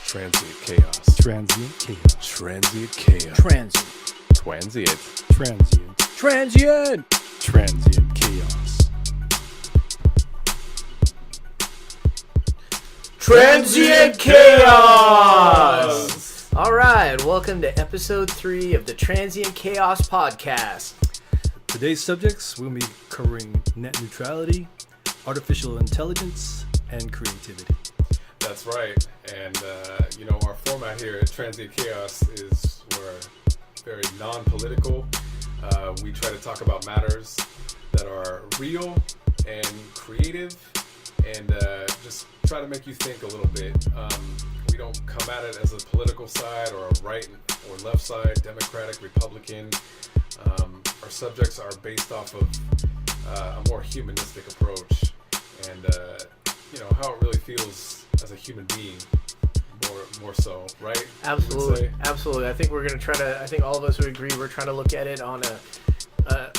Transient chaos. Transient chaos. Transient chaos. Transient. Transient. Transient. Transient. Transient chaos. Transient chaos. All right, welcome to episode 3 of the Transient Chaos podcast. Today's subjects we'll be covering net neutrality, artificial intelligence, and creativity. That's right. And, our format here at Transient Chaos is we're very non-political. We try to talk about matters that are real and creative and just try to make you think a little bit. We don't come at it as a political side or a right or left side, Democratic, Republican. Our subjects are based off of a more humanistic approach and, how it really feels as a human being. More so, right? Absolutely. I think we're going to try to, I think all of us would agree, we're trying to look at it on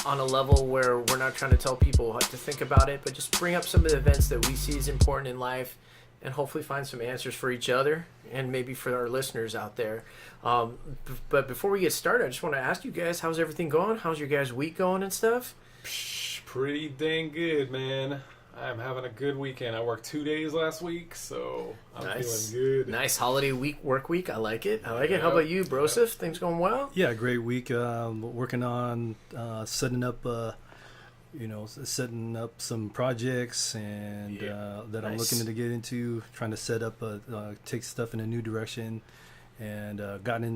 a level where we're not trying to tell people what to think about it, but just bring up some of the events that we see as important in life and hopefully find some answers for each other and maybe for our listeners out there. But before we get started, I just want to ask you guys, how's everything going? How's your guys' week going and stuff? Pretty dang good, man. I'm having a good weekend. I worked 2 days last week, so I'm feeling good. Nice holiday work week. I like it. How about you, Broseph? Things going well? Yeah, great week. Working on setting up some projects and that I'm looking to get into. Trying to set up, take stuff in a new direction, and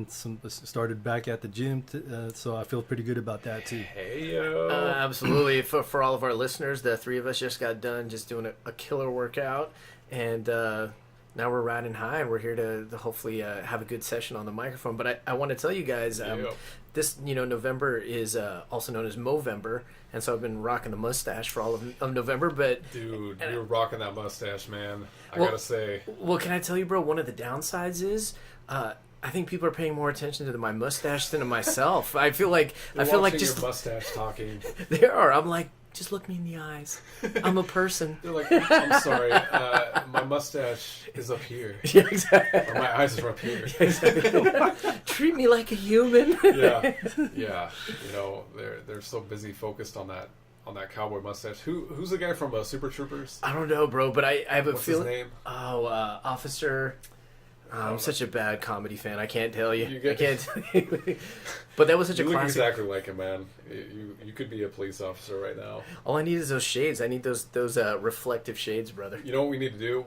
started back at the gym. So I feel pretty good about that too. Hey yo! Absolutely. For all of our listeners, the three of us just got done just doing a killer workout, and now we're riding high, and we're here to hopefully have a good session on the microphone. But I want to tell you guys, this November is also known as Movember, and so I've been rocking the mustache for all of November. But dude, you're rocking that mustache, man. I gotta say. Well, can I tell you, bro? One of the downsides is. I think people are paying more attention to my mustache than to myself. I feel like just your mustache talking. They are. I'm like, just look me in the eyes. I'm a person. They're like, I'm sorry, my mustache is up here. Yeah, exactly. Or my eyes are up here. Yeah, exactly. Treat me like a human. Yeah. They're so busy focused on that cowboy mustache. Who's the guy from Super Troopers? I don't know, bro, but I have a feeling. What's his name? Oh, Officer. I'm such a bad comedy fan. I can't tell you. I can't tell you. But that was such a classic. You look exactly like him, man. You could be a police officer right now. All I need is those shades. I need those reflective shades, brother. You know what we need to do?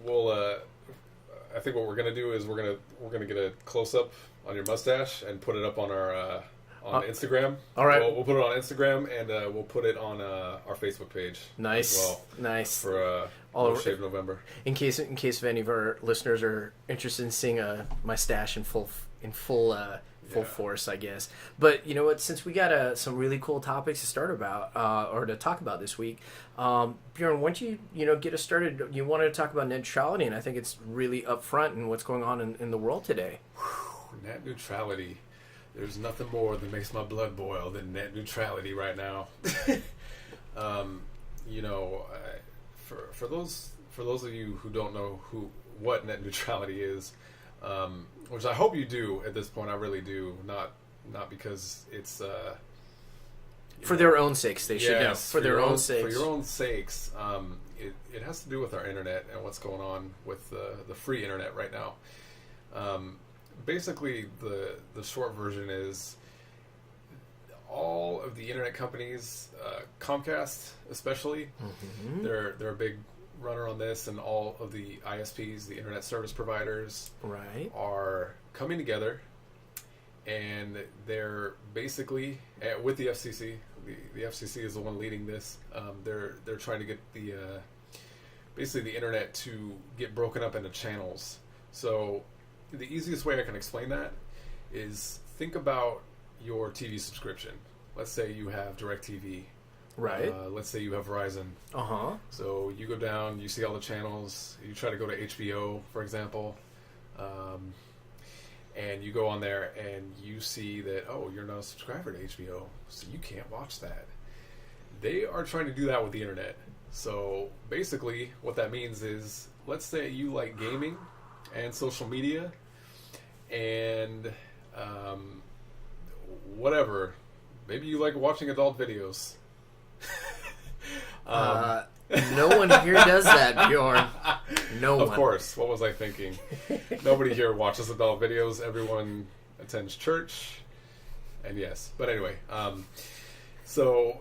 I think what we're gonna do is we're gonna get a close up on your mustache and put it up on our Instagram. All right. We'll put it on Instagram and we'll put it on our Facebook page. Nice. As well. Nice. For No Shave November. In case if any of our listeners are interested in seeing my stash in full force, I guess. But you know what? Since we got some really cool topics to start about or to talk about this week, Bjorn, why don't you get us started? You wanted to talk about net neutrality, and I think it's really upfront in what's going on in the world today. Net neutrality. There's nothing more that makes my blood boil than net neutrality right now. For those of you who don't know what net neutrality is, which I hope you do at this point, I really do. Not because it's for their own sakes. They should know for their own sakes. For your own sakes, it has to do with our internet and what's going on with the free internet right now. Basically, the short version is all of the internet companies, Comcast especially, they're a big runner on this, and all of the ISPs, the internet service providers, right, are coming together, and they're basically with the FCC. The FCC is the one leading this. They're trying to get basically the internet to get broken up into channels. So the easiest way I can explain that is think about your TV subscription. Let's say you have DirecTV. Right. Let's say you have Verizon. So you go down, you see all the channels. You try to go to HBO, for example, and you go on there and you see that, you're not a subscriber to HBO, so you can't watch that. They are trying to do that with the internet. So basically what that means is, let's say you like gaming and social media, and whatever. Maybe you like watching adult videos. No one here does that, Bjorn. No one. Of course. What was I thinking? Nobody here watches adult videos. Everyone attends church. And yes. But anyway, so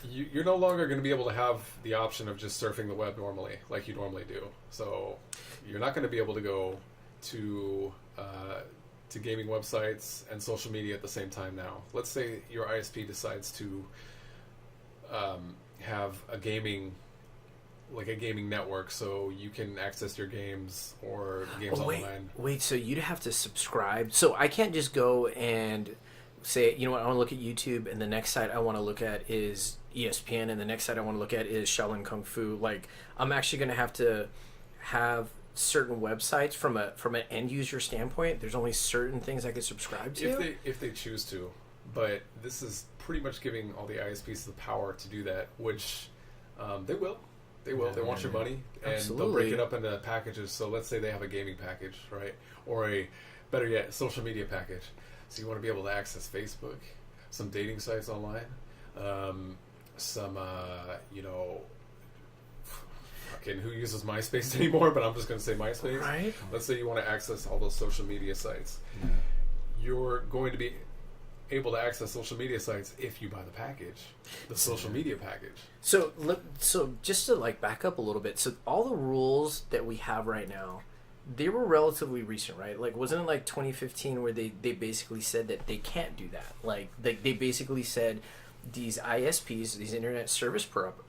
you're no longer going to be able to have the option of just surfing the web normally, like you normally do. So you're not going to be able to go to gaming websites and social media at the same time now. Let's say your ISP decides to have a gaming network, so you can access your games or games online. Wait, so you'd have to subscribe. So I can't just go and say, you know what, I want to look at YouTube, and the next site I want to look at is ESPN, and the next site I want to look at is Shaolin Kung Fu. Like, I'm actually going to have certain websites from an end user standpoint. There's only certain things I could subscribe to. If they choose to, but this is pretty much giving all the ISPs the power to do that, which they will. They will. They want your money, and Absolutely. They'll break it up into packages. So let's say they have a gaming package, right, or a better yet, social media package. So you want to be able to access Facebook, some dating sites online, some who uses MySpace anymore? But I'm just going to say MySpace. Right. Let's say you want to access all those social media sites. Yeah. You're going to be able to access social media sites if you buy the package, the social media package. So just to like back up a little bit, so all the rules that we have right now, they were relatively recent, right? Like, wasn't it like 2015 where they basically said that they can't do that? Like they basically said these ISPs, these internet service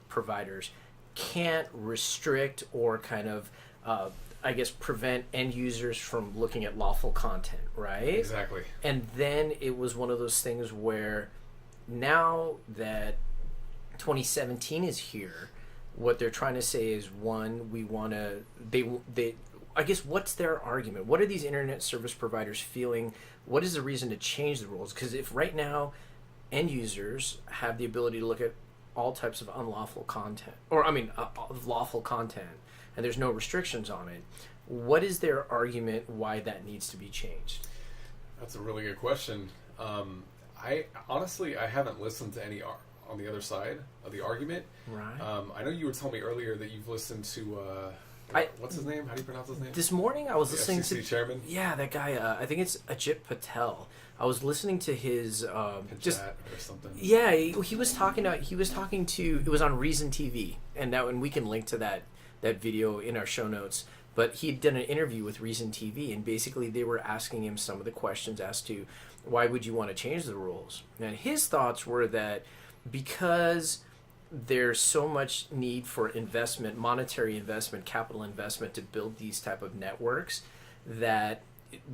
providers, can't restrict or kind of prevent end users from looking at lawful content, right? Exactly. And then it was one of those things where now that 2017 is here, what they're trying to say is, one, we want to, they I guess, what's their argument? What are these internet service providers feeling? What is the reason to change the rules? Because if right now end users have the ability to look at all types of unlawful content, or lawful content, and there's no restrictions on it, what is their argument why that needs to be changed? That's a really good question. I honestly haven't listened to any on the other side of the argument. Right. I know you were telling me earlier that you've listened to what's his name? How do you pronounce his name? This morning I was listening FCC to chairman. Yeah, that guy. I think it's Ajit Patel. I was listening to his or something. Yeah, he was talking to. It was on Reason TV, and we can link to that video in our show notes. But he had done an interview with Reason TV, and basically they were asking him some of the questions as to why would you want to change the rules. And his thoughts were that because there's so much need for investment, monetary investment, capital investment to build these type of networks, that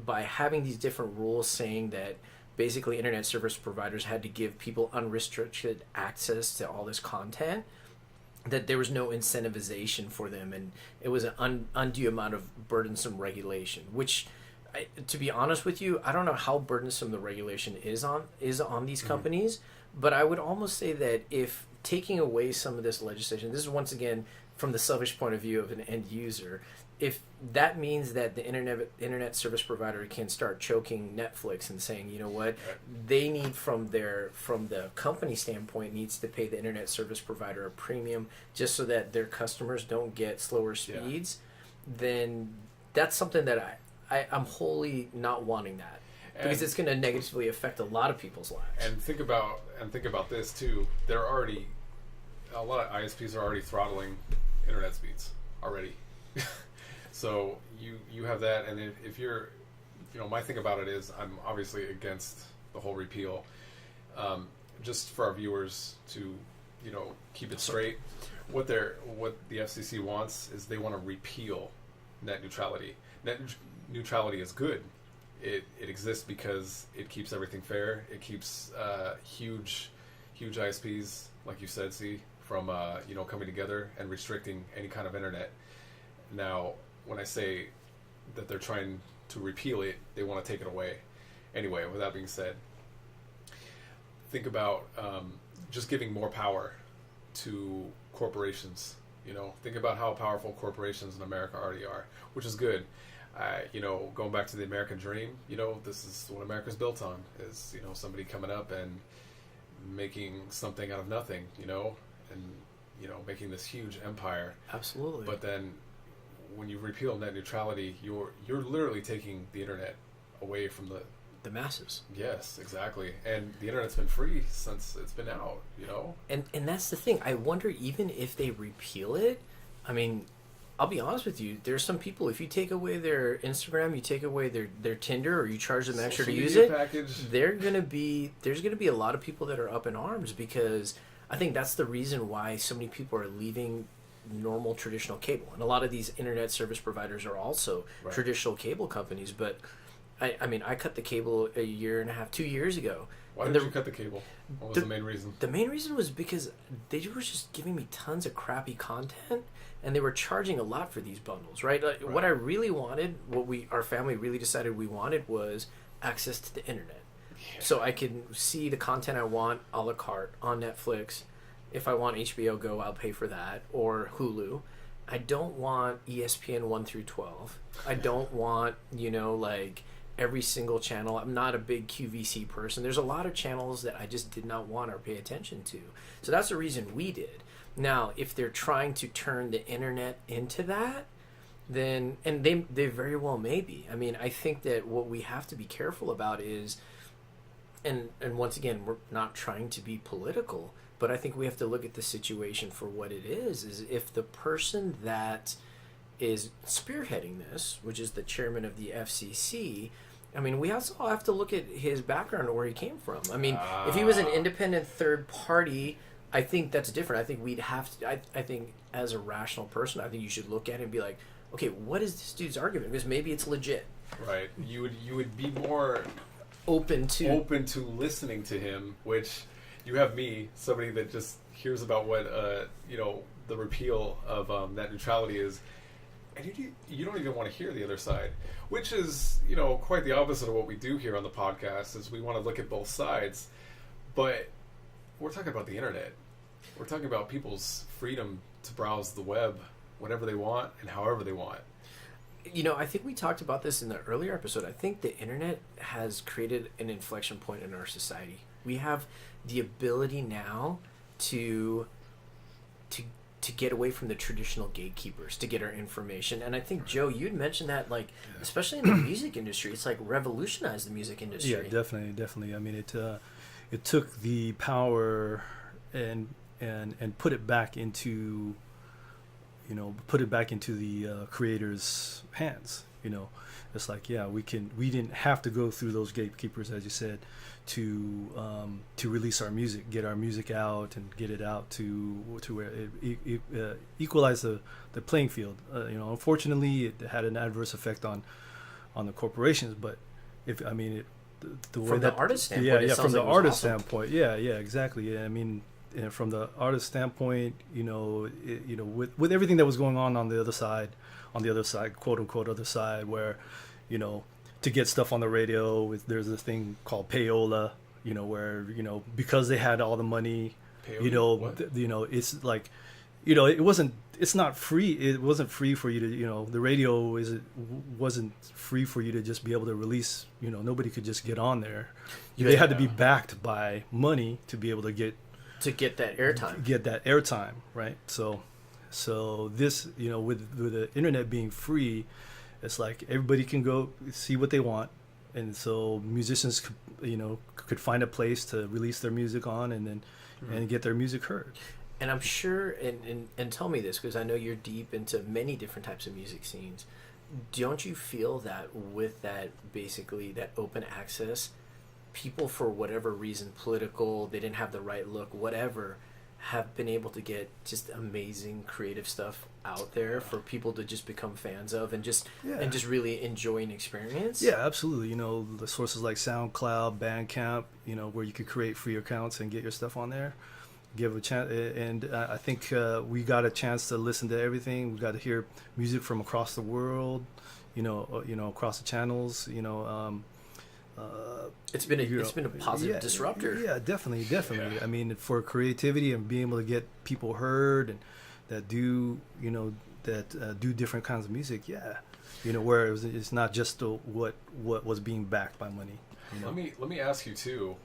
by having these different rules saying that basically internet service providers had to give people unrestricted access to all this content, that there was no incentivization for them, and it was an undue amount of burdensome regulation, which, to be honest with you, I don't know how burdensome the regulation is on these companies, but I would almost say that if taking away some of this legislation, this is once again from the selfish point of view of an end user, if that means that the internet service provider can start choking Netflix and saying, you know what, they need from the company standpoint needs to pay the internet service provider a premium just so that their customers don't get slower speeds, then that's something that I'm wholly not wanting that. Because it's going to negatively affect a lot of people's lives. And think about this too. A lot of ISPs are already throttling internet speeds already. So you have that, and if you're, my thing about it is I'm obviously against the whole repeal. Just for our viewers to, keep it straight, what the FCC wants is they want to repeal net neutrality. Net neutrality is good. It exists because it keeps everything fair. It keeps huge ISPs, like you said, from coming together and restricting any kind of internet. Now, when I say that they're trying to repeal it, they want to take it away. Anyway, with that being said, think about just giving more power to corporations. Think about how powerful corporations in America already are, which is good. Going back to the American dream, this is what America's built on, is, somebody coming up and making something out of nothing, and, making this huge empire. Absolutely. But then when you repeal net neutrality, you're literally taking the internet away from the masses. Yes, exactly. And the internet's been free since it's been out, And that's the thing. I wonder, even if they repeal it, I mean, I'll be honest with you, there's some people, if you take away their Instagram, you take away their Tinder, or you charge them extra to use it, there's gonna be a lot of people that are up in arms, because I think that's the reason why so many people are leaving normal traditional cable. And a lot of these internet service providers are also traditional cable companies. But I mean, I cut the cable a year and a half, 2 years ago. Why did you cut the cable? What was the main reason? The main reason was because they were just giving me tons of crappy content, and they were charging a lot for these bundles, right? What I really wanted, our family really decided we wanted, was access to the internet. Yeah. So I could see the content I want a la carte on Netflix. If I want HBO Go, I'll pay for that, or Hulu. I don't want ESPN 1 through 12. I don't want, every single channel. I'm not a big QVC person. There's a lot of channels that I just did not want or pay attention to. So that's the reason we did. Now, if they're trying to turn the internet into that, then, and they very well may be. I mean, I think that what we have to be careful about is, and once again, we're not trying to be political, but I think we have to look at the situation for what it is if the person that is spearheading this, which is the chairman of the FCC, I mean, we also have to look at his background or where he came from. I mean, if he was an independent third party, I think that's different. I think we'd have to, I think as a rational person, I think you should look at it and be like, okay, what is this dude's argument? Because maybe it's legit. Right. You would be more open to listening to him, which you have me, somebody that just hears about what the repeal of net neutrality is, and you don't even want to hear the other side, which is quite the opposite of what we do here on the podcast. Is we want to look at both sides, but we're talking about the internet. We're talking about people's freedom to browse the web whenever they want and however they want. I think we talked about this in the earlier episode. I think the internet has created an inflection point in our society. We have the ability now to get away from the traditional gatekeepers to get our information. And I think, Joe, you'd mentioned that, especially in the music industry, it's revolutionized the music industry. Yeah, definitely. I mean, it took the power and put it back into the creators' hands. It's we didn't have to go through those gatekeepers, as you said, to release our music, get our music out, and get it out to where it equalize the playing field. Unfortunately, it had an adverse effect on the corporations, but the way from the artist standpoint, from the artist standpoint, exactly. I mean, from the artist standpoint, with everything that was going on the other side, quote unquote other side, where, to get stuff on the radio, there's this thing called payola, where, because they had all the money, it's not free. It wasn't free for you to, the radio wasn't free for you to just be able to release, nobody could just get on there. They had to be backed by money to be able to get that airtime. Right? So this, with the internet being free, it's everybody can go see what they want, and so musicians could find a place to release their music on, and then and get their music heard. And I'm sure, and tell me this, because I know you're deep into many different types of music scenes. Don't you feel that with that, basically that open access, people, for whatever reason, political, they didn't have the right look, whatever, have been able to get just amazing creative stuff out there for people to just become fans of and just really enjoy and experience? Yeah, absolutely. The sources like SoundCloud, Bandcamp, where you could create free accounts and get your stuff on there. Give a chance, and I think we got a chance to listen to everything. We got to hear music from across the world, across the channels. It's been a positive disruptor. Yeah, definitely. I mean, for creativity and being able to get people heard and that do do different kinds of music. Yeah. where it's not just what was being backed by money. Let me ask you too,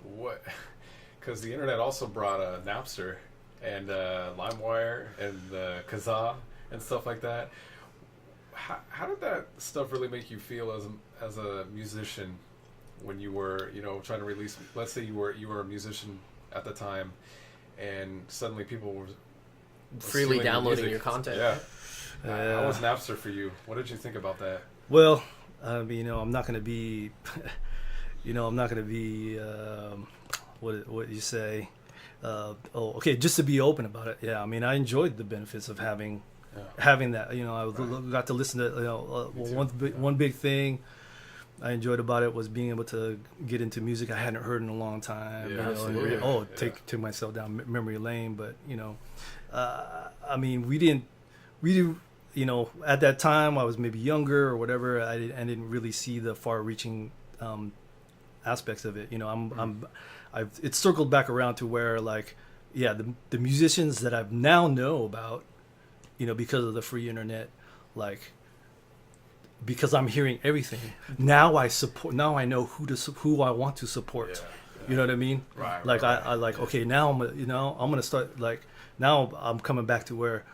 because the internet also brought Napster and LimeWire and Kazaa and stuff like that. How did that stuff really make you feel as a musician when you were trying to release? Let's say you were a musician at the time, and suddenly people were freely downloading your content. Yeah. How was Napster for you? What did you think about that? Well, I'm not going to be, what you say? Okay, just to be open about it. Yeah, I enjoyed the benefits of having that. I got to listen to one big thing I enjoyed about it was being able to get into music I hadn't heard in a long time. Yeah, take myself down memory lane. But we didn't. At that time I was maybe younger or whatever. I didn't really see the far-reaching aspects of it. It's circled back around to where the musicians that I now know about, because of the free internet, because I'm hearing everything. Now I know who I want to support. Yeah. You know what I mean? Right. I okay, now I'm going to start now I'm coming back to where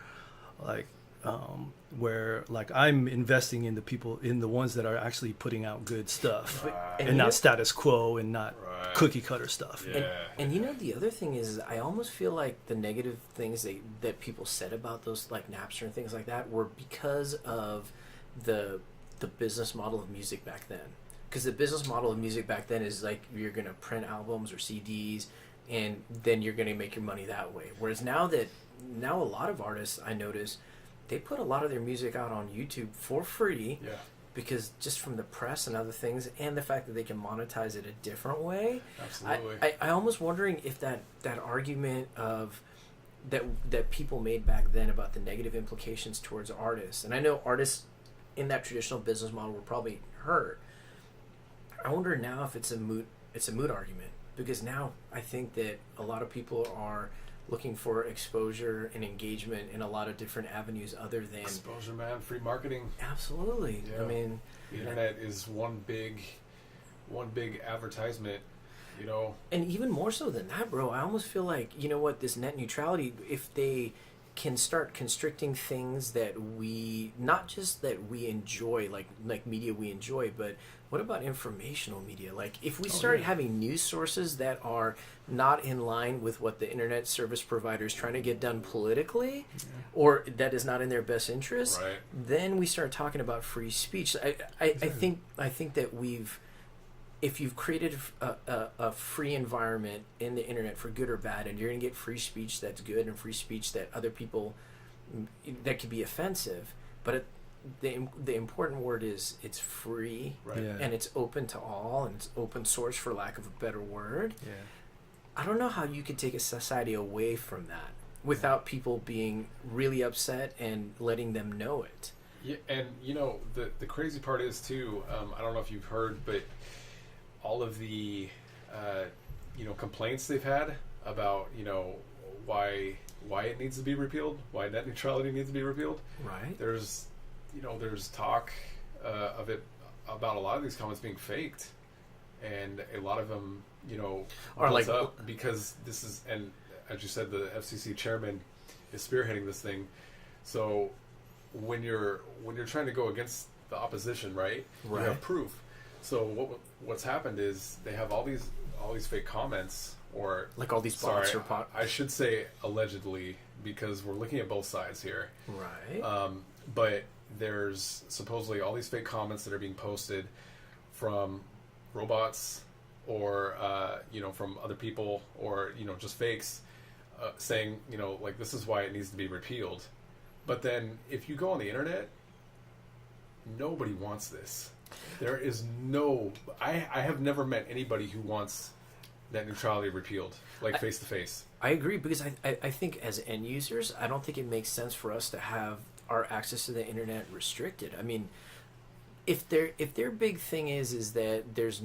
I'm investing in the people, in the ones that are actually putting out good stuff, and not status quo and not cookie cutter stuff. And the other thing is, I almost feel like the negative things that people said about those Napster and things like that were because of the business model of music back then. Because the business model of music back then is you're going to print albums or CDs, and then you're going to make your money that way. Whereas now a lot of artists, I notice, they put a lot of their music out on YouTube for free, because just from the press and other things, and the fact that they can monetize it a different way. Absolutely. I almost wondering if that argument of that people made back then about the negative implications towards artists, and I know artists in that traditional business model were probably hurt. I wonder now if it's a moot argument, because now I think that a lot of people are looking for exposure and engagement in a lot of different avenues other than exposure, man. Free marketing. Absolutely. Yeah. The internet is one big advertisement. And even more so than that, bro. I almost feel like this net neutrality, if they can start constricting things that not just that we enjoy, like media we enjoy, but what about informational media? If we start having news sources that are not in line with what the internet service provider is trying to get done politically, or that is not in their best interest, then we start talking about free speech. I think that if you've created a free environment in the internet for good or bad, and you're going to get free speech that's good and free speech that other people, that could be offensive, but the important word is it's free, and it's open to all, and it's open source, for lack of a better word. I don't know how you could take a society away from that without people being really upset and letting them know it. Yeah, and the crazy part is too, I don't know if you've heard, but all of the complaints they've had about why it needs to be repealed, why net neutrality needs to be repealed. There's talk of it, about a lot of these comments being faked, and a lot of them are up because this is, and as you said, the FCC chairman is spearheading this thing. So when you're trying to go against the opposition, you have proof. So what's happened is they have all these fake comments, or all these bots. I should say allegedly, because we're looking at both sides here. But there's supposedly all these fake comments that are being posted from robots, or from other people, or just fakes, saying this is why it needs to be repealed. But then if you go on the internet, nobody wants this. There is I have never met anybody who wants net neutrality repealed, face to face. I agree, because I think as end users, I don't think it makes sense for us to have our access to the internet restricted. If their big thing is that there's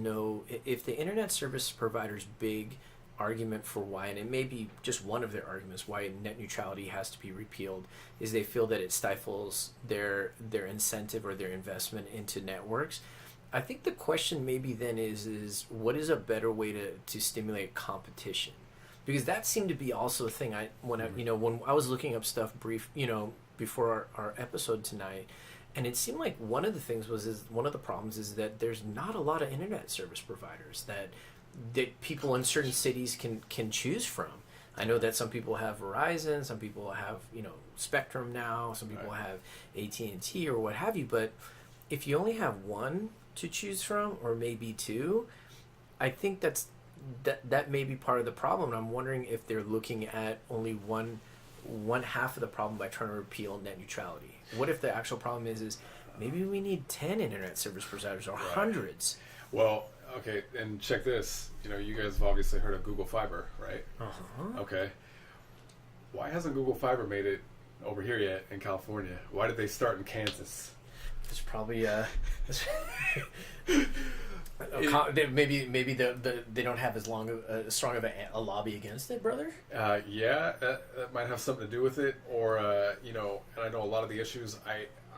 if the internet service provider's big argument for why, and it may be just one of their arguments why net neutrality has to be repealed, is they feel that it stifles their incentive or their investment into networks. I think the question maybe then is what is a better way to stimulate competition? Because that seemed to be also a thing. When I was looking up stuff before our episode tonight, and it seemed like one of the things one of the problems is that there's not a lot of internet service providers that people in certain cities can choose from. I know that some people have Verizon, some people have Spectrum now, some people have AT&T or what have you. But if you only have one to choose from, or maybe two, I think that may be part of the problem. I'm wondering if they're looking at only one half of the problem by trying to repeal net neutrality. What if the actual problem is maybe we need 10 internet service providers or hundreds? Well, okay, and check this. You guys have obviously heard of Google Fiber, right? Uh-huh. Okay. Why hasn't Google Fiber made it over here yet in California? Why did they start in Kansas? It's probably maybe they don't have as strong of a lobby against it, brother. Yeah, that might have something to do with it, or and I know a lot of the issues.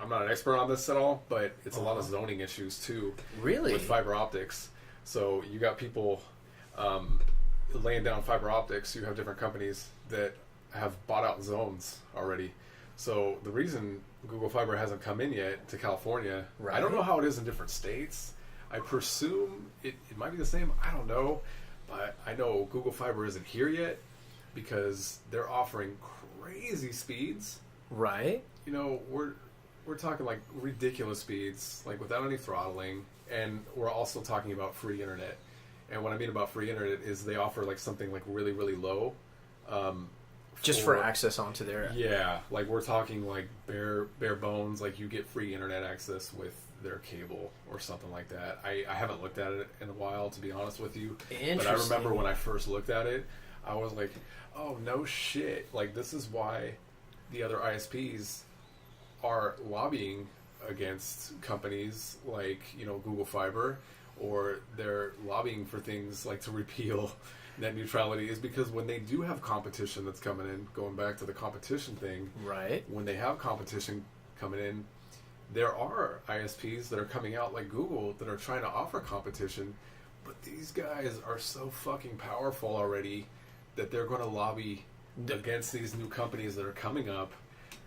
I'm not an expert on this at all, but it's a lot of zoning issues too. Really? With fiber optics. So you got people laying down fiber optics. You have different companies that have bought out zones already. So the reason Google Fiber hasn't come in yet to California, right. I don't know how it is in different states. I presume it might be the same. I don't know. But I know Google Fiber isn't here yet because they're offering crazy speeds. Right. We're talking like ridiculous speeds, like without any throttling. And we're also talking about free internet. And what I mean about free internet is they offer like something like really, really low. Just for access onto their... Yeah, like we're talking like bare bones, like you get free internet access with their cable or something like that. I haven't looked at it in a while, to be honest with you. But I remember when I first looked at it, I was like, oh, no shit. Like, this is why the other ISPs are lobbying against companies like, Google Fiber, or they're lobbying for things like to repeal net neutrality, is because when they do have competition that's coming in, going back to the competition thing, right? When they have competition coming in, there are ISPs that are coming out like Google that are trying to offer competition, but these guys are so fucking powerful already that they're going to lobby against these new companies that are coming up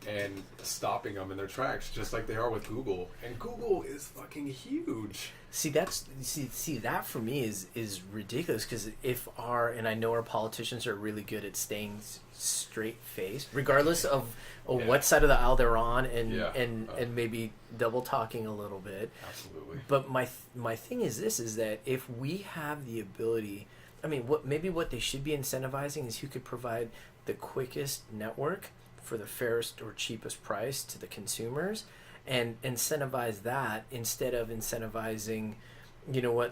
and stopping them in their tracks, just like they are with Google. And Google is fucking huge. See, that for me is ridiculous, because and I know our politicians are really good at staying straight faced, regardless of what side of the aisle they're on, and maybe double talking a little bit. Absolutely. But my thing is that if we have the ability, I mean, what they should be incentivizing is who could provide the quickest network for the fairest or cheapest price to the consumers, and incentivize that instead of incentivizing,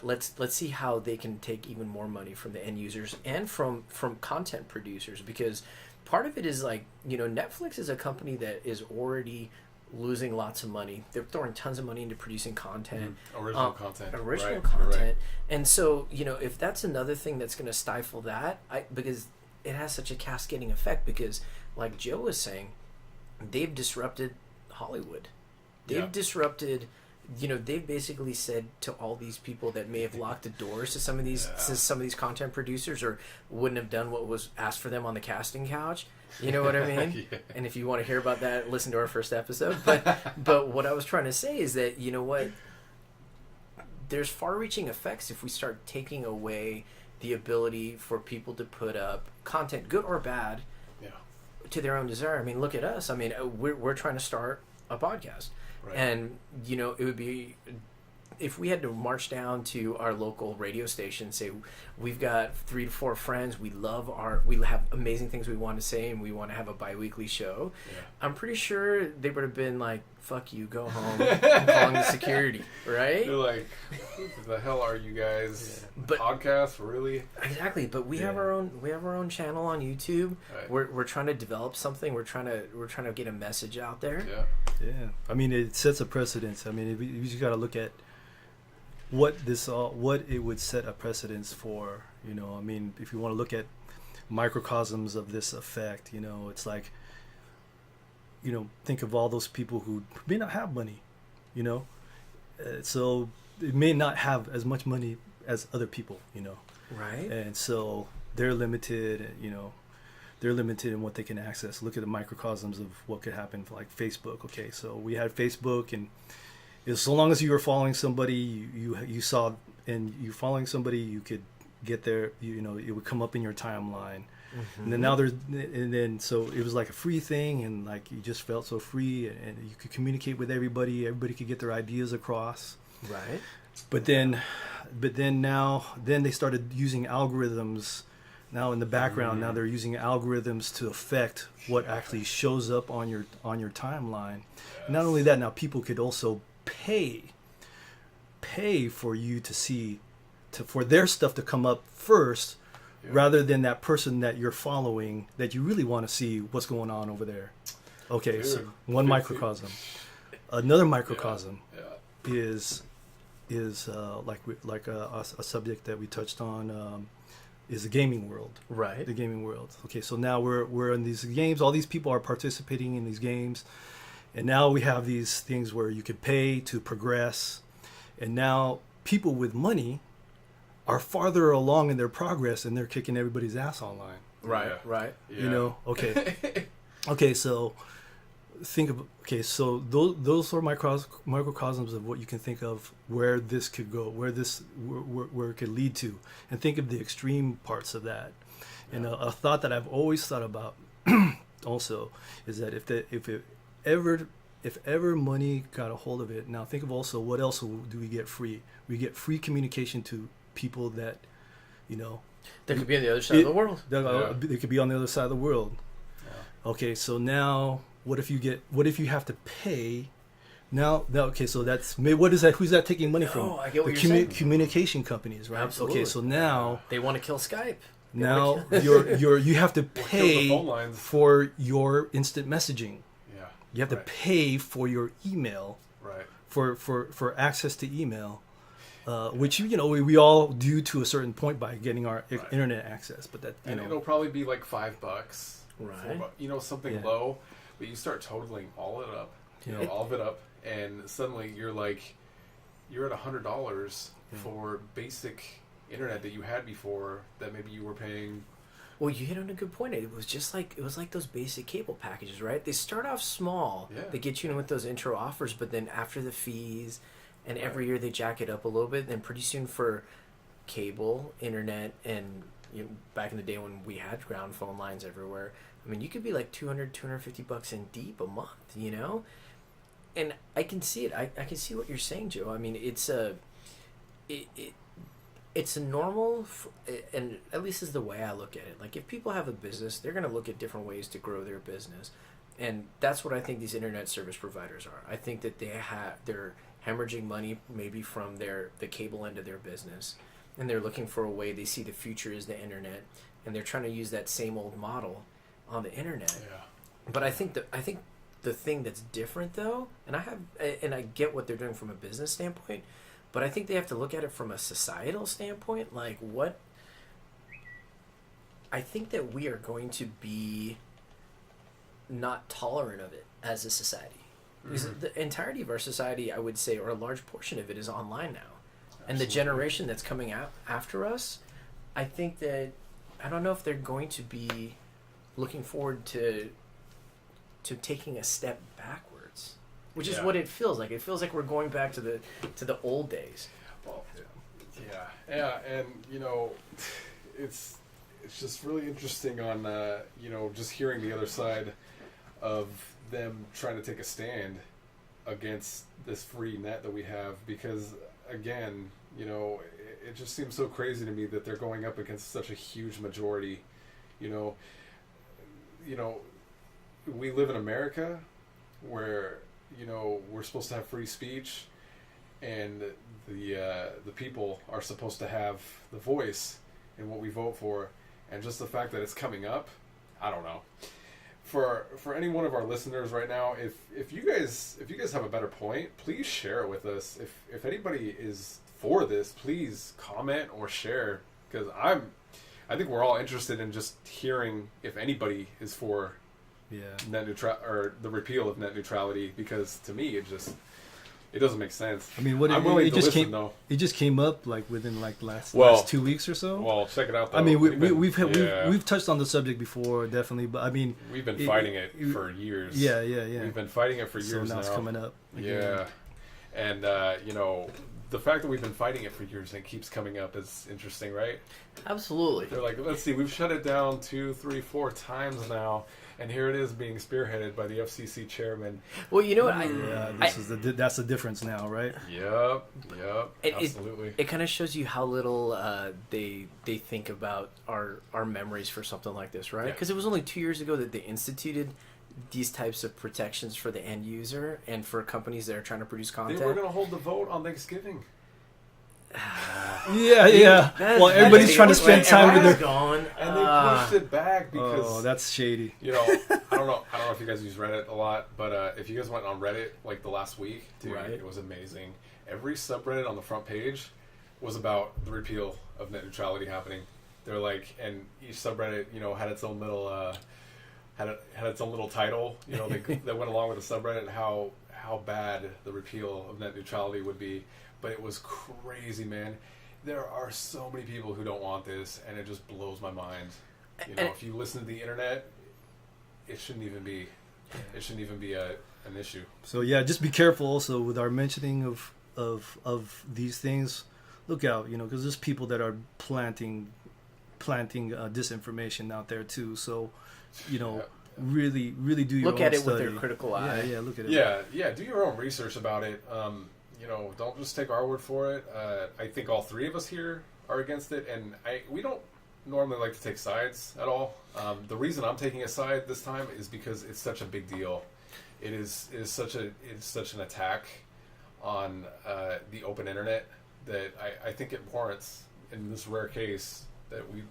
let's see how they can take even more money from the end users and from content producers, because part of it is like, Netflix is a company that is already losing lots of money. They're throwing tons of money into producing content, original content, right. And so, if that's another thing that's going to stifle that, because it has such a cascading effect, because like Joe was saying, they've disrupted Hollywood. They've disrupted, they've basically said to all these people that may have locked the doors to some of these content producers, or wouldn't have done what was asked for them on the casting couch. You know what I mean? Yeah. And if you want to hear about that, listen to our first episode. But what I was trying to say is that, there's far-reaching effects if we start taking away the ability for people to put up content, good or bad, to their own desire. I mean, look at us. I mean, we're trying to start a podcast. Right. And, it would be, if we had to march down to our local radio station, say we've got 3 to 4 friends, we have amazing things we want to say, and we want to have a bi-weekly show, I'm pretty sure they would have been like, fuck you, go home, I'm calling the security, right? They're like, who the hell are you guys? Podcast, really? Exactly, but we have our own channel on YouTube. Right. We're trying to develop something. We're trying to get a message out there. Yeah. I mean, it sets a precedence. I mean, you just got to look at what it would set a precedence for. You know, I mean, if you want to look at microcosms of this effect, you know, it's like, you know, think of all those people who may not have money, you know, so they may not have as much money as other people, you know, right? And so they're limited, you know, they're limited in what they can access. Look at the microcosms of what could happen for like Facebook. Okay, so we had Facebook, and so long as you were following somebody, you saw, and you following somebody, you could get there. You know, it would come up in your timeline. And then so it was like a free thing, and like you just felt so free, and you could communicate with everybody. Everybody could get their ideas across. Right. But then they started using algorithms. Now in the background, now they're using algorithms to affect what actually shows up on your timeline. Yes. Not only that, now people could also pay for you to see, for their stuff to come up first, rather than that person that you're following that you really want to see what's going on over there. Okay, dude, so one microcosm. Another microcosm is like a subject that we touched on. Is the gaming world. Right. The gaming world. Okay, so now we're in these games. All these people are participating in these games. And now we have these things where you could pay to progress. And now people with money are farther along in their progress, and they're kicking everybody's ass online. Right, right. Yeah. You know, okay. Okay, so those are microcosms of what you can think of where this could go, where it could lead to, and think of the extreme parts of that. Yeah. And a thought that I've always thought about also is that if ever money got a hold of it, now think of also what else do we get free? We get free communication to people that, you know, that could be on the other side of the world. They could be on the other side of the world. Yeah. Okay, so now. What if you have to pay? Now, okay, so what is that? Who's that taking money from? I get what you're saying. Communication companies, right? Absolutely. Okay, so now they want to kill Skype. Now you have to pay for your instant messaging. Yeah. You have to pay for your email. Right. For access to email, which you know we all do to a certain point by getting our internet access, but it'll probably be like $5. Right. Something low. But you start totaling all of it up, and suddenly you're at $100 for basic internet that you had before that maybe you were paying. Well, you hit on a good point. It was like those basic cable packages, right? They start off small. Yeah. They get you in with those intro offers, but then after the fees, and every year they jack it up a little bit. Then pretty soon for cable, internet, and back in the day when we had ground phone lines everywhere. I mean, you could be like $250 in deep a month, you know? And I can see it. I can see what you're saying, Joe. I mean, it's a normal, and at least is the way I look at it. Like, if people have a business, they're going to look at different ways to grow their business. And that's what I think these internet service providers are. I think that they're hemorrhaging money maybe from the cable end of their business. And they're looking for a way. They see the future is the internet. And they're trying to use that same old model on the internet. Yeah. But I think the thing that's different though, and I get what they're doing from a business standpoint, but I think they have to look at it from a societal standpoint. Like, what I think that we are going to be not tolerant of it as a society. Because the entirety of our society, I would say, or a large portion of it, is online now. Absolutely. And the generation that's coming out after us, I think that I don't know if they're going to be looking forward to taking a step backwards, which is what it feels like. It feels like we're going back to the old days. Well, and it's just really interesting on just hearing the other side of them trying to take a stand against this free net that we have, because again, it just seems so crazy to me that they're going up against such a huge majority. We live in America where, we're supposed to have free speech, and the people are supposed to have the voice in what we vote for. And just the fact that it's coming up, I don't know. For any one of our listeners right now, if you guys have a better point, please share it with us. If anybody is for this, please comment or share, because I think we're all interested in just hearing if anybody is for net neutral or the repeal of net neutrality, because to me it doesn't make sense. I mean, what I'm willing it to just listen, came though. it just came up like within like last 2 weeks or so. Well, check it out though. I mean, we've touched on the subject before, definitely, but I mean, we've been fighting it for years. Yeah. We've been fighting it for years so now. It's coming up again. Yeah, and the fact that we've been fighting it for years and it keeps coming up is interesting, right? Absolutely. They're like, let's see, we've shut it down 2, 3, 4 times now, and here it is being spearheaded by the FCC chairman. Well, you know what? That's the difference now, right? Yep, absolutely. It kind of shows you how little they think about our memories for something like this, right? Because it was only 2 years ago that they instituted these types of protections for the end user and for companies that are trying to produce content. They were going to hold the vote on Thanksgiving. Yeah. Well, everybody's trying to spend time with their gone, and they pushed it back because that's shady. I don't know if you guys use Reddit a lot, but if you guys went on Reddit like the last week, dude, it was amazing. Every subreddit on the front page was about the repeal of net neutrality happening. They're like, and each subreddit, had its own little had its own little title, that went along with the subreddit, and how bad the repeal of net neutrality would be. But it was crazy, man. There are so many people who don't want this, and it just blows my mind. If you listen to the internet, it shouldn't even be an issue. So yeah, just be careful also with our mentioning of these things. Look out, because there's people that are planting disinformation out there too. So, really do your look own at it study. with your critical eye. Yeah, look at it. Yeah, do your own research about it. Don't just take our word for it. I think all three of us here are against it, and we don't normally like to take sides at all. The reason I'm taking a side this time is because it's such a big deal. It is such an attack on the open internet that I think it warrants, in this rare case, that we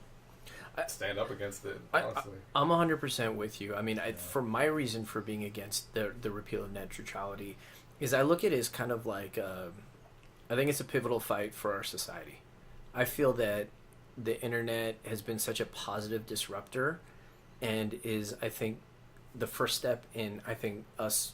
stand up against it. Honestly, I'm 100% with you. I mean, for my reason for being against the repeal of net neutrality is I look at it as kind of like I think it's a pivotal fight for our society. I feel that the internet has been such a positive disruptor, and is, I think, the first step in, I think, us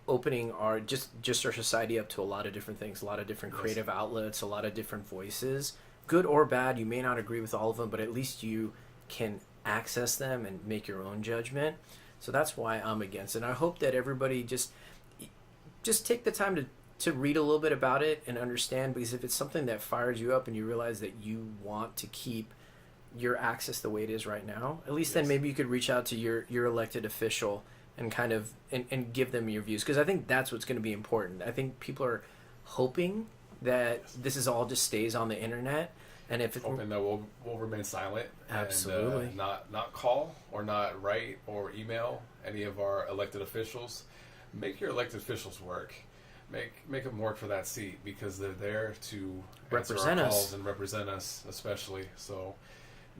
opening our just our society up to a lot of different things, a lot of different creative outlets, a lot of different voices, good or bad. You may not agree with all of them, but at least you can access them and make your own judgment. So that's why I'm against it. And I hope that everybody just take the time to read a little bit about it and understand, because if it's something that fires you up and you realize that you want to keep your access the way it is right now, at least then maybe you could reach out to your elected official and kind of and give them your views, because I think that's what's going to be important. I think people are hoping that this is all just stays on the internet, and if hoping that we'll remain silent, absolutely, and not call or not write or email any of our elected officials. Make your elected officials work. Make them work for that seat, because they're there to represent answer our us calls and represent us, especially. So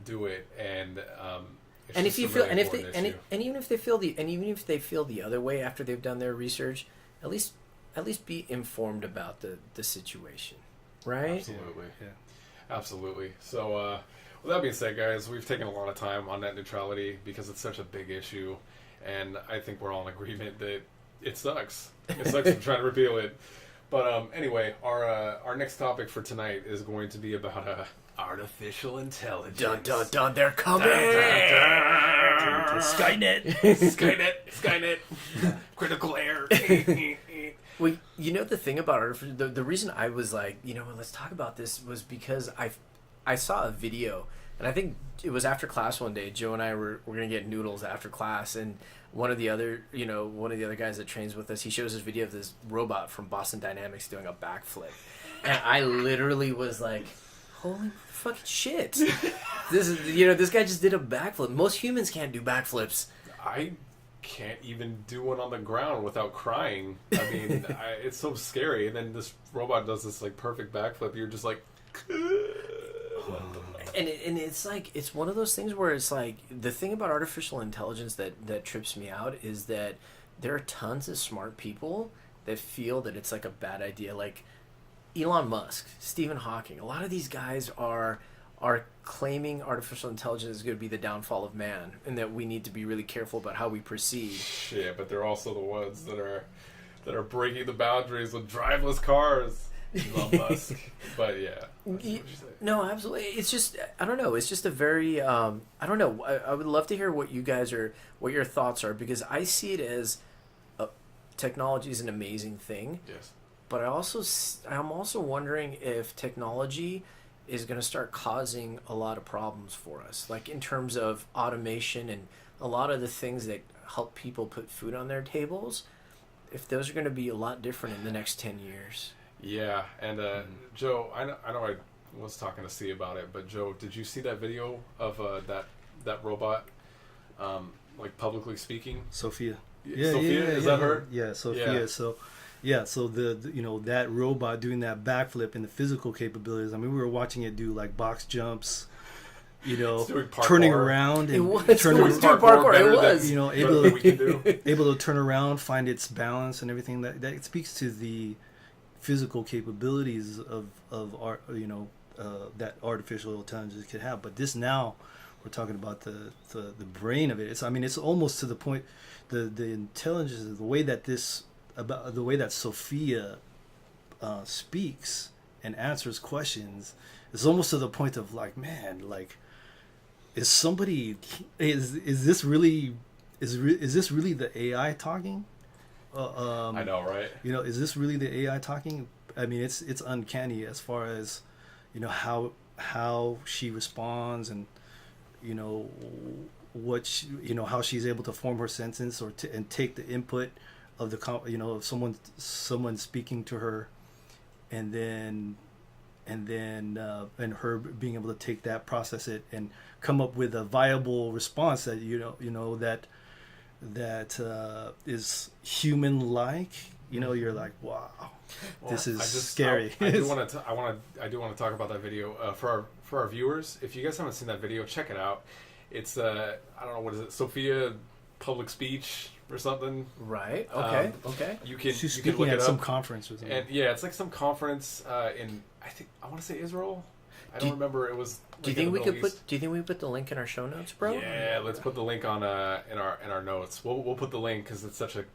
do it. And if you feel, and if they, and even if they feel the other way after they've done their research, at least be informed about the situation, right? Absolutely. So with that being said, guys, we've taken a lot of time on net neutrality because it's such a big issue, and I think we're all in agreement that it sucks. It sucks to try to repeal it. But anyway, our next topic for tonight is going to be about artificial intelligence. Dun dun dun! They're coming. Skynet. Skynet. Critical error. Well, the thing about the reason I was like, let's talk about this was because I saw a video, and I think it was after class one day. Joe and I were gonna get noodles after class, and one of the other guys that trains with us, he shows this video of this robot from Boston Dynamics doing a backflip, and I literally was like, holy fucking shit! This guy just did a backflip. Most humans can't do backflips. I can't even do one on the ground without crying. I mean, it's so scary. And then this robot does this like perfect backflip. You're just like, and it's like, it's one of those things where it's like, the thing about artificial intelligence that trips me out is that there are tons of smart people that feel that it's like a bad idea. Like Elon Musk, Stephen Hawking, a lot of these guys are claiming artificial intelligence is going to be the downfall of man, and that we need to be really careful about how we proceed. Yeah, but they're also the ones that are breaking the boundaries with driverless cars. Elon Musk. But yeah, that's what you say. No, absolutely. It's just, I don't know. It's just a very, I don't know. I would love to hear what your thoughts are, because I see it as technology is an amazing thing. Yes. But I'm also wondering if technology is going to start causing a lot of problems for us, like in terms of automation and a lot of the things that help people put food on their tables, if those are going to be a lot different in the next 10 years. Yeah, and Joe, I know I was talking to C about it, but Joe, did you see that video of that robot, like publicly speaking? Sophia. Sophia, is that her? Yeah, Sophia. Yeah. So the you know, that robot doing that backflip and the physical capabilities. I mean, we were watching it do like box jumps, you know, turning around and it was turning parkour. It was, you know, able to turn around, find its balance and everything. That it speaks to the physical capabilities of art, you know, that artificial intelligence could have. But this, now we're talking about the brain of it. It's almost to the point, the intelligence, the way that Sophia speaks and answers questions is almost to the point of like, man, like, is this really the AI talking? I know, right? You know, is this really the AI talking? I mean, it's uncanny as far as, you know, how she responds, and, you know, how she's able to form her sentence and take the input of of someone speaking to her, and her being able to take that, process it, and come up with a viable response that that is human-like. You know, you're like, wow, this is scary. I do want to talk about that video for our viewers. If you guys haven't seen that video, check it out. It's I don't know, what is it, Sophia public speech or something? Right. Okay. She's you can speaking look at it some up. conference or something. And yeah, it's like some conference in, I want to say Israel. I don't remember. It was. Do you think we put the link in our show notes, bro? Yeah, let's put the link on in our notes. We'll put the link because it's such a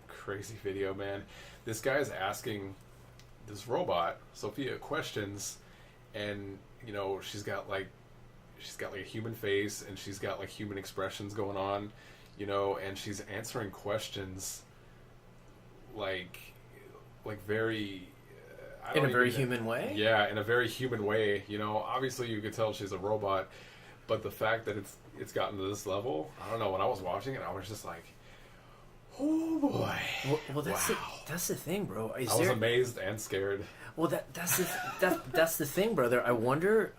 crazy video, man. This guy is asking this robot Sophia questions, and you know, she's got like a human face, and she's got like human expressions going on, you know, and she's answering questions like very in a very human way. Yeah, in a very human way. You know, obviously you could tell she's a robot, but the fact that it's gotten to this level, I don't know. When I was watching it, I was just like, oh boy. Well, that's the thing, bro. I was amazed and scared. Well, that's the thing, brother. I wonder,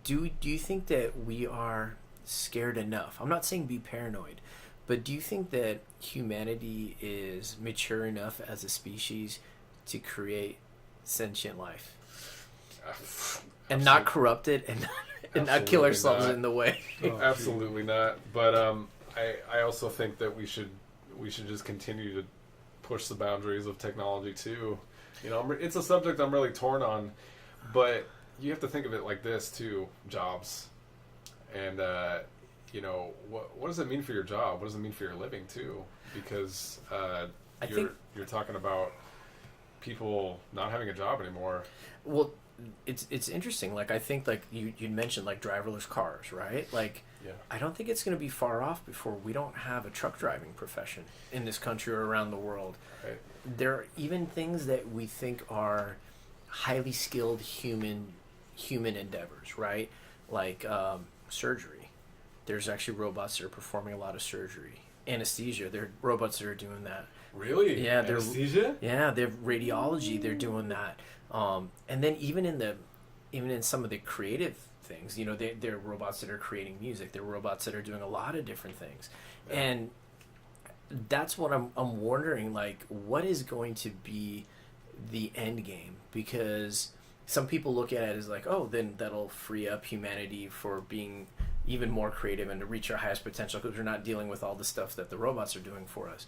do you think that we are scared enough? I'm not saying be paranoid, but do you think that humanity is mature enough as a species to create sentient life and not corrupt it and not kill ourselves in the way? Absolutely not. But I also think that we should just continue to push the boundaries of technology too. You know, it's a subject I'm really torn on, but you have to think of it like this too: jobs, and you know, what does it mean for your job? What does it mean for your living too? Because you're talking about people not having a job anymore. Well, it's interesting. Like, I think, like you mentioned, like driverless cars, right? Like, yeah. I don't think it's going to be far off before we don't have a truck driving profession in this country or around the world. Right. There are even things that we think are highly skilled human endeavors, right? Like surgery. There's actually robots that are performing a lot of surgery. Anesthesia. There are robots that are doing that. Really? Yeah. Anesthesia? Yeah, they're radiology. They're doing that. And then even in some of the creative things, you know, they're robots that are creating music. They're robots that are doing a lot of different things. Yeah. And that's what I'm wondering, like, what is going to be the end game? Because some people look at it as like, oh, then that'll free up humanity for being even more creative and to reach our highest potential because we're not dealing with all the stuff that the robots are doing for us.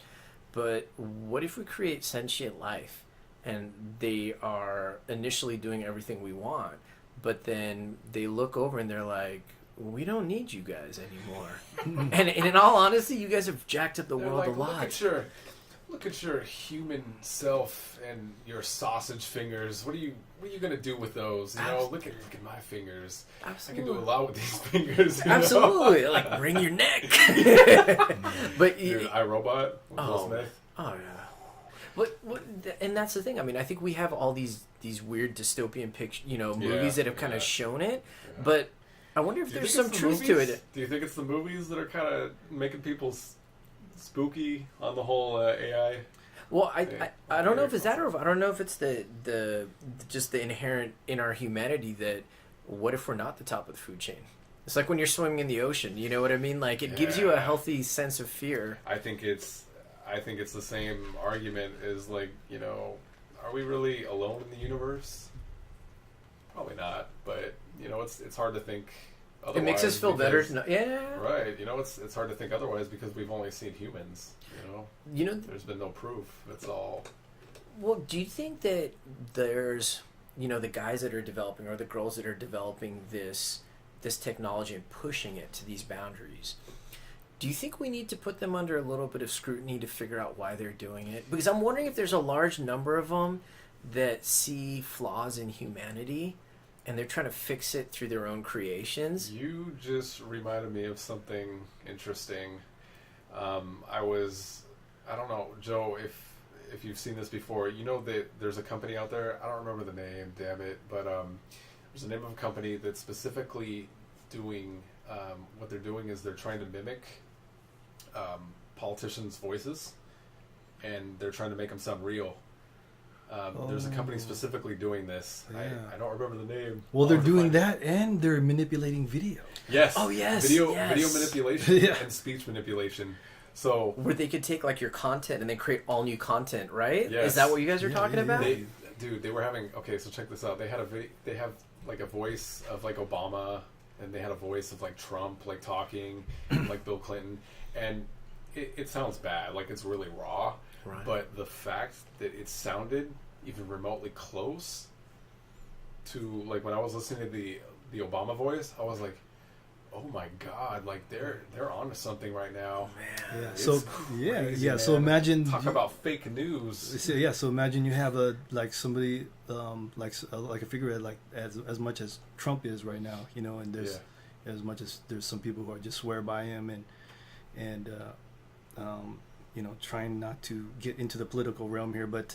But what if we create sentient life and they are initially doing everything we want, but then they look over and they're like, we don't need you guys anymore. and in all honesty, you guys have jacked up the They're world like, a lot. Look at your human self and your sausage fingers. What are you gonna do with those? You know, look at my fingers. Absolutely. I can do a lot with these fingers. You Absolutely. know? Like, wring your neck. But Dude, iRobot with Will Smith. Oh yeah. And that's the thing. I mean, I think we have all these weird dystopian movies that have kind of shown it, but I wonder if there's some truth to it. Do you think it's the movies that are kind of making people spooky on the whole AI? Well, I don't know if it's that, or I don't know if it's the just the inherent in our humanity that what if we're not the top of the food chain? It's like when you're swimming in the ocean. You know what I mean? Like it gives you a healthy sense of fear. I think it's the same argument as like, you know, are we really alone in the universe? Probably not, but you know, it's hard to think otherwise. It makes us feel better. Yeah. Right. You know, it's hard to think otherwise because we've only seen humans. You know, there's been no proof. It's all. Well, do you think that there's, the guys that are developing or the girls that are developing this technology and pushing it to these boundaries? Do you think we need to put them under a little bit of scrutiny to figure out why they're doing it? Because I'm wondering if there's a large number of them that see flaws in humanity and they're trying to fix it through their own creations. You just reminded me of something interesting. I don't know, Joe, if you've seen this before, you know that there's a company out there, I don't remember the name, damn it, but there's a name of a company that's specifically doing, what they're doing is they're trying to mimic politicians' voices, and they're trying to make them sound real. There's a company specifically doing this. Yeah. I don't remember the name. Well, they're doing that, and they're manipulating video. Yes. Oh, yes. Video yes. manipulation and speech manipulation. So where they could take like your content and then create all new content, right? Yes. Is that what you guys are talking about? They were having. Okay, so check this out. They had They have like a voice of like Obama, and they had a voice of like Trump, like talking, like Bill Clinton, and it sounds bad. Like it's really raw. Right. But the fact that it sounded even remotely close to like when I was listening to the Obama voice, I was like, oh my God, like they're onto something right now. Man. Yeah. It's so crazy, man. So imagine talk about fake news. So imagine you have somebody like a figure like as much as Trump is right now, and there's as much as there's some people who are just swear by him and trying not to get into the political realm here, but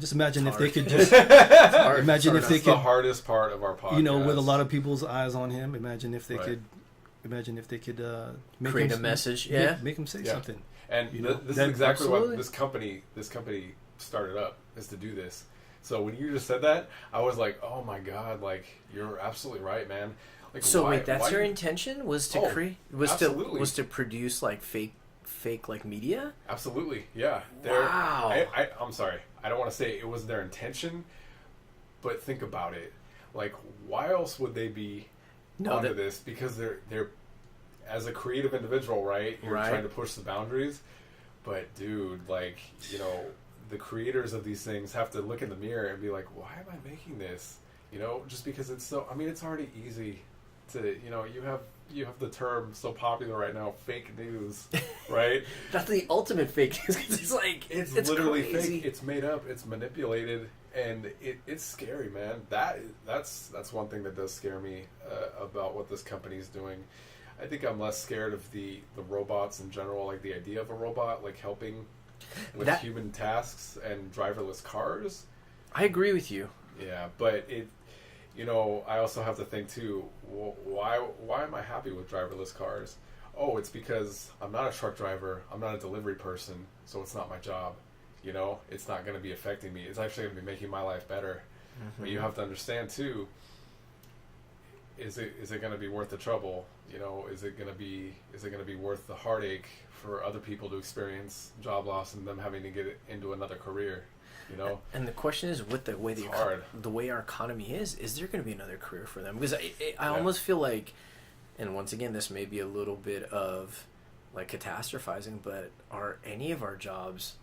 just imagine if they could just imagine if they could. The hardest part of our podcast. With a lot of people's eyes on him. Imagine if they could make create him, a message, make him say something. And this is exactly what this company started up, is to do this. So when you just said that, I was like, oh my God, like you're absolutely right, man. Like, so wait, that's your intention was to create was to produce like fake like media? Absolutely, yeah. Wow. I'm sorry. I don't want to say it was their intention, but think about it. Like, why else would they be onto this? Because they're as a creative individual, right? You're trying to push the boundaries. But dude, like, the creators of these things have to look in the mirror and be like, why am I making this? Just because it's so. I mean, it's already easy to. You have the term so popular right now, fake news, right? That's the ultimate fake news. It's literally crazy. fake. It's made up. It's manipulated, and it's scary, man. That's one thing that does scare me about what this company's doing. I think I'm less scared of the robots in general, like the idea of a robot like helping with human tasks and driverless cars. I agree with you. Yeah, but I also have to think too, why am I happy with driverless cars? Oh, it's because I'm not a truck driver, I'm not a delivery person, so it's not my job. It's not going to be affecting me. It's actually going to be making my life better. Mm-hmm. But you have to understand too, is it going to be worth the trouble? Is it going to be worth the heartache for other people to experience job loss and them having to get into another career? And the question is, with the way the way our economy is there going to be another career for them? Because I almost feel like, and once again, this may be a little bit of like catastrophizing, but are any of our jobs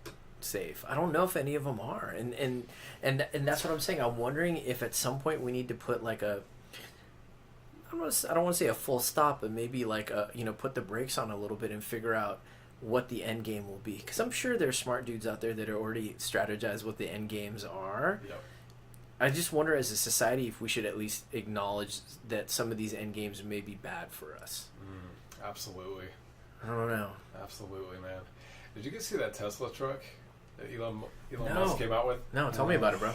safe. I don't know if any of them are, and that's what I'm saying. I'm wondering if at some point we need to put like a, I don't want to say a full stop, but maybe like put the brakes on a little bit and figure out what the end game will be. Because I'm sure there's smart dudes out there that are already strategize what the end games are. Yep. I just wonder as a society if we should at least acknowledge that some of these end games may be bad for us. Absolutely. I don't know. Absolutely, man. Did you guys see that Tesla truck that Elon Musk came out with? No, tell me about it, bro.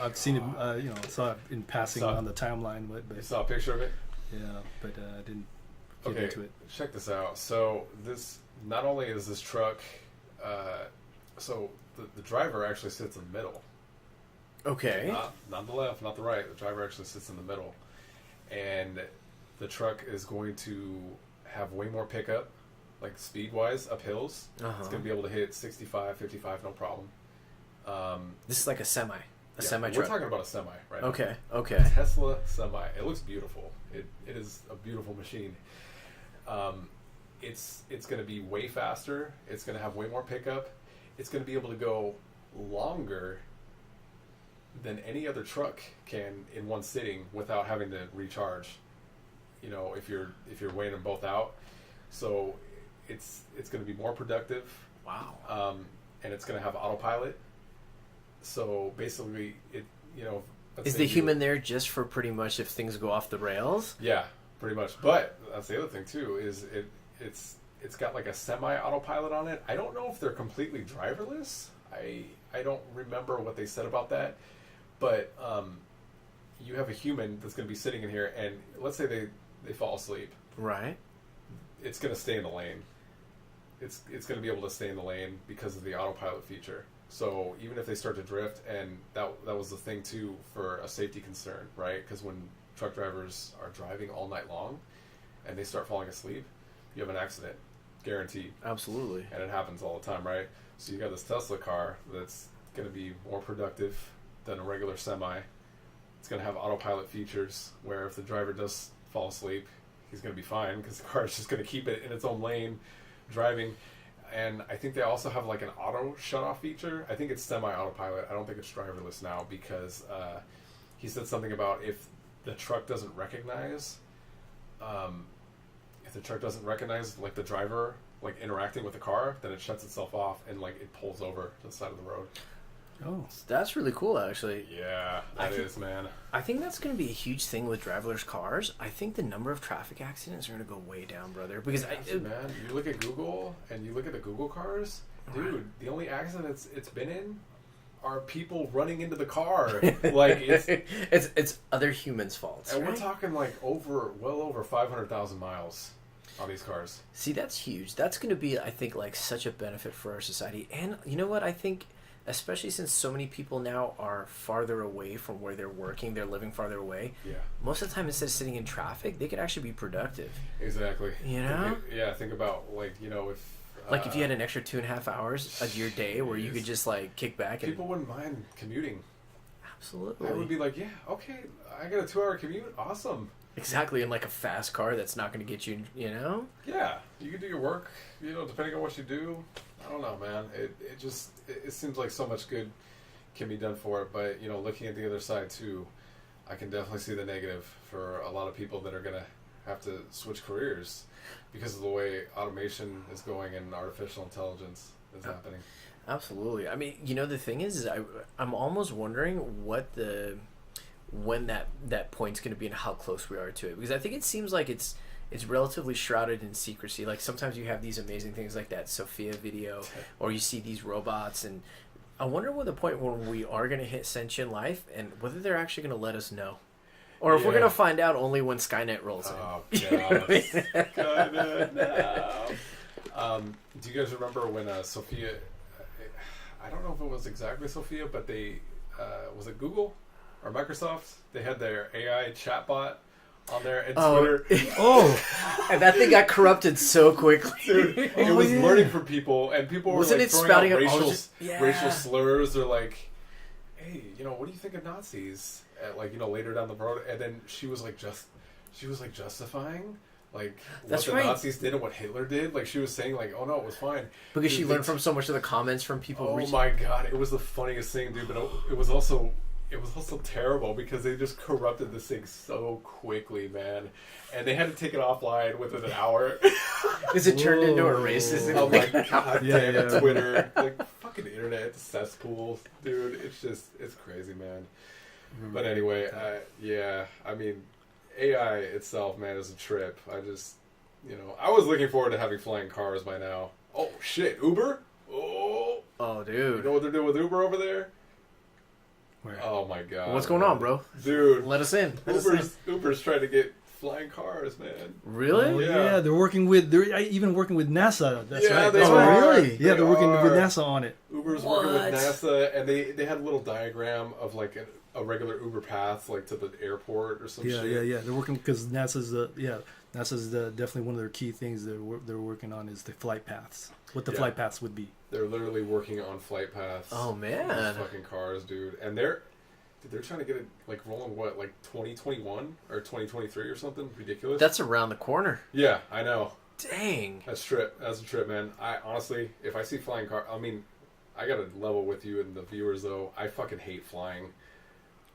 I've seen it, saw it in passing on the timeline. But you saw a picture of it? Yeah, but I didn't get into it. Check this out. So this, not only is this truck, so the driver actually sits in the middle. Okay. Not the left, not the right. The driver actually sits in the middle. And the truck is going to have way more pickup, like speed-wise, up hills. It's going to be able to hit 65, 55, no problem. This is like a semi truck. We're talking about a semi, right? Okay, now. okay. Tesla semi. It looks beautiful. It is a beautiful machine. It's going to be way faster. It's going to have way more pickup. It's going to be able to go longer than any other truck can in one sitting without having to recharge. If you're weighing them both out, so it's going to be more productive. Wow. And it's going to have autopilot. So basically, is the human there just for pretty much if things go off the rails? Yeah, pretty much. But that's the other thing too, is it's got like a semi-autopilot on it. I don't know if they're completely driverless. I don't remember what they said about that. But you have a human that's going to be sitting in here, and let's say they fall asleep. Right. It's going to stay in the lane. It's going to be able to stay in the lane because of the autopilot feature. So even if they start to drift, and that was the thing too for a safety concern, right? Because when truck drivers are driving all night long and they start falling asleep, you have an accident, guaranteed. Absolutely. And it happens all the time, right? So you got this Tesla car that's going to be more productive than a regular semi. It's going to have autopilot features where if the driver does fall asleep, he's going to be fine because the car is just going to keep it in its own lane driving. And I think they also have like an auto shut-off feature. I think it's semi-autopilot. I don't think it's driverless now because he said something about if the truck doesn't recognize like the driver like interacting with the car, then it shuts itself off and like it pulls over to the side of the road. Oh, that's really cool, actually. Yeah, that is, man. I think that's going to be a huge thing with driverless cars. I think the number of traffic accidents are going to go way down, brother. Because man, you look at Google and you look at the Google cars, dude. The only accidents it's been in are people running into the car. Like it's other humans' faults. And we're talking like well over 500,000 miles on these cars. See, that's huge. That's going to be, I think, like such a benefit for our society. And you know what? I think, especially since so many people now are farther away from where they're working, they're living farther away. Yeah. Most of the time, instead of sitting in traffic, they could actually be productive. Exactly. Think about like if you had an extra 2.5 hours of your day where you could just like kick back. People wouldn't mind commuting. Absolutely. I would be like, yeah, okay, I got a 2-hour commute. Awesome. Exactly, in like a fast car that's not going to get you, Yeah, you can do your work, depending on what you do. I don't know, man. It seems like so much good can be done for it, but looking at the other side too, I can definitely see the negative for a lot of people that are gonna have to switch careers because of the way automation is going and artificial intelligence is happening. Absolutely. I mean, the thing is I'm almost wondering when that point's going to be and how close we are to it, because I think it seems like it's relatively shrouded in secrecy. Like sometimes you have these amazing things like that Sophia video, or you see these robots, and I wonder what the point when we are going to hit sentient life and whether they're actually going to let us know, or if we're going to find out only when Skynet rolls in. Oh god, Skynet, no. Do you guys remember when Sophia? I don't know if it was exactly Sophia, but they was it Google or Microsoft? They had their AI chatbot on there, and Twitter. And that thing got corrupted so quickly. Dude, it was learning from people, and people were like throwing out racial slurs. They're like, "Hey, what do you think of Nazis?" Later down the road, and then she was justifying like That's what the right. Nazis did and what Hitler did. Like she was saying, like, oh no, it was fine Because she learned from so much of the comments from people. Oh my god, it was the funniest thing, dude. But it was also terrible because they just corrupted this thing so quickly, man. And they had to take it offline within an hour. Because it turned into a racist. Oh my god, damn it, yeah. Twitter, like fucking internet cesspools, dude. It's crazy, man. But anyway, I mean, AI itself, man, is a trip. I was looking forward to having flying cars by now. Oh shit, Uber? Oh, Dude. you know what they're doing with Uber over there? Where? Oh my god. What's going on, bro? Dude, Let us in. Uber's trying to get flying cars, man. Really? Oh, Yeah. yeah, they're even working with NASA. That's Yeah, right. they That's are. right. Really? Yeah, they're working are. with NASA on it. Uber's working with NASA, and they had a little diagram of like a regular Uber path, like to the airport or some shit. Yeah. They're working because NASA's definitely one of their key things they're working on is the flight paths. What the flight paths would be. They're literally working on flight paths. Oh, man. These fucking cars, dude. And they're trying to get it like rolling, what, like 2021 or 2023 or something ridiculous. That's around the corner. Yeah, I know. Dang. That's a trip, man. I honestly, if I see flying car, I mean, I gotta level with you and the viewers though. I fucking hate flying.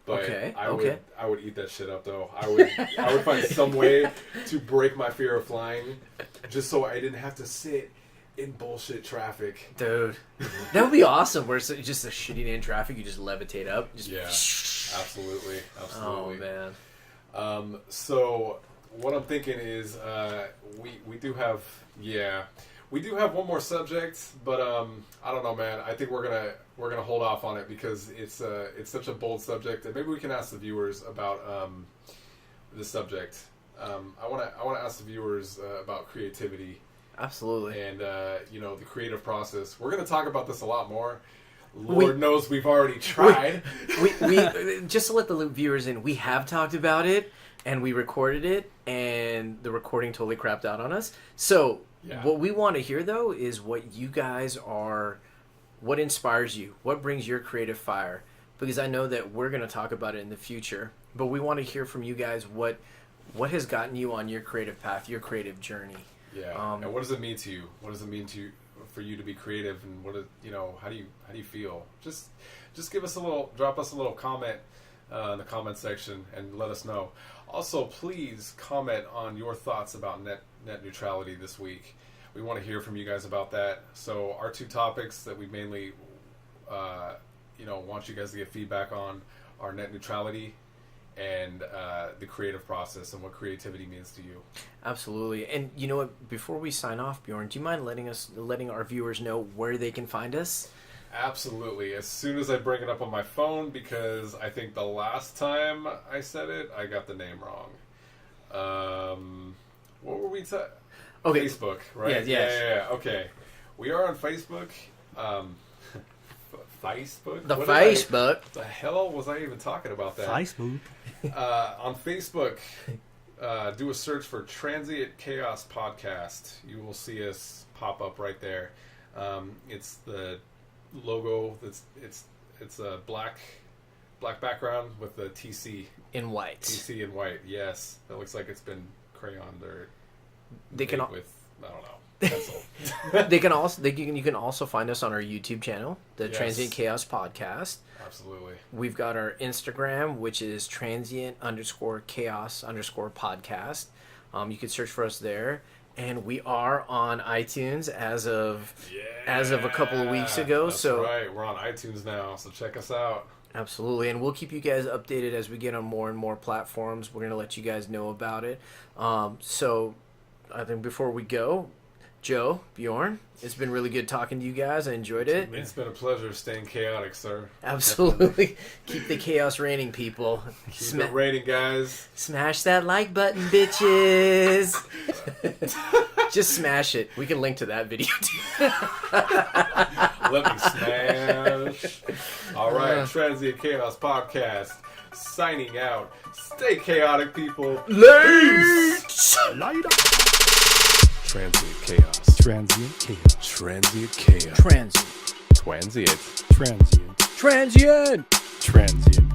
But I would eat that shit up though. I would find some way to break my fear of flying, just so I didn't have to sit in bullshit traffic. Dude. That would be awesome. Where it's just a shitty day in traffic, you just levitate up. Just Yeah, absolutely. Oh, man. So what I'm thinking is, we do have one more subject, but I don't know, man. I think we're gonna hold off on it because it's such a bold subject, and maybe we can ask the viewers about this subject. I want to ask the viewers about creativity. Absolutely. And the creative process. We're gonna talk about this a lot more. Lord knows we've already tried. We just to let the viewers in, we have talked about it and we recorded it, and the recording totally crapped out on us. So what we want to hear though is what you guys are, what inspires you, what brings your creative fire, because I know that we're going to talk about it in the future, but we want to hear from you guys what has gotten you on your creative path, your creative journey. Yeah. And what does it mean to you? What does it mean for you to be creative, and how do you feel? Just drop us a little comment in the comment section and let us know. Also, please comment on your thoughts about net neutrality this week. We want to hear from you guys about that. So our two topics that we mainly want you guys to get feedback on are net neutrality and the creative process and what creativity means to you. Absolutely. And you know what, before we sign off, Bjorn, do you mind letting our viewers know where they can find us? Absolutely. As soon as I bring it up on my phone, because I think the last time I said it, I got the name wrong. What were we okay. Facebook, right? Yeah. Okay. We are on Facebook. Facebook? Facebook? The hell was I even talking about that? Facebook. On Facebook, do a search for Transient Chaos Podcast. You will see us pop up right there. It's the logo. It's a black background with the TC in white. TC in white. Yes, that looks like it's been crayoned or they can with I don't know. Pencil. You can also find us on our YouTube channel, the Transient Chaos Podcast. Absolutely. We've got our Instagram, which is transient_chaos_podcast. You can search for us there, and we are on iTunes as of a couple of weeks ago. That's right. We're on iTunes now, so check us out. Absolutely, and we'll keep you guys updated as we get on more and more platforms. We're gonna let you guys know about it. So I think before we go, Joe, Bjorn, it's been really good talking to you guys. I enjoyed it. It's been a pleasure staying chaotic, sir. Absolutely. Keep the chaos reigning, people. Keep it raining, guys. Smash that like button, bitches. Just smash it. We can link to that video, too. Let me smash. All right, Transient Chaos Podcast, signing out. Stay chaotic, people. Peace. Light up. Transient Chaos. Transient chaos. Transient Chaos. Transient. Transient. Transient. Transient. Transient.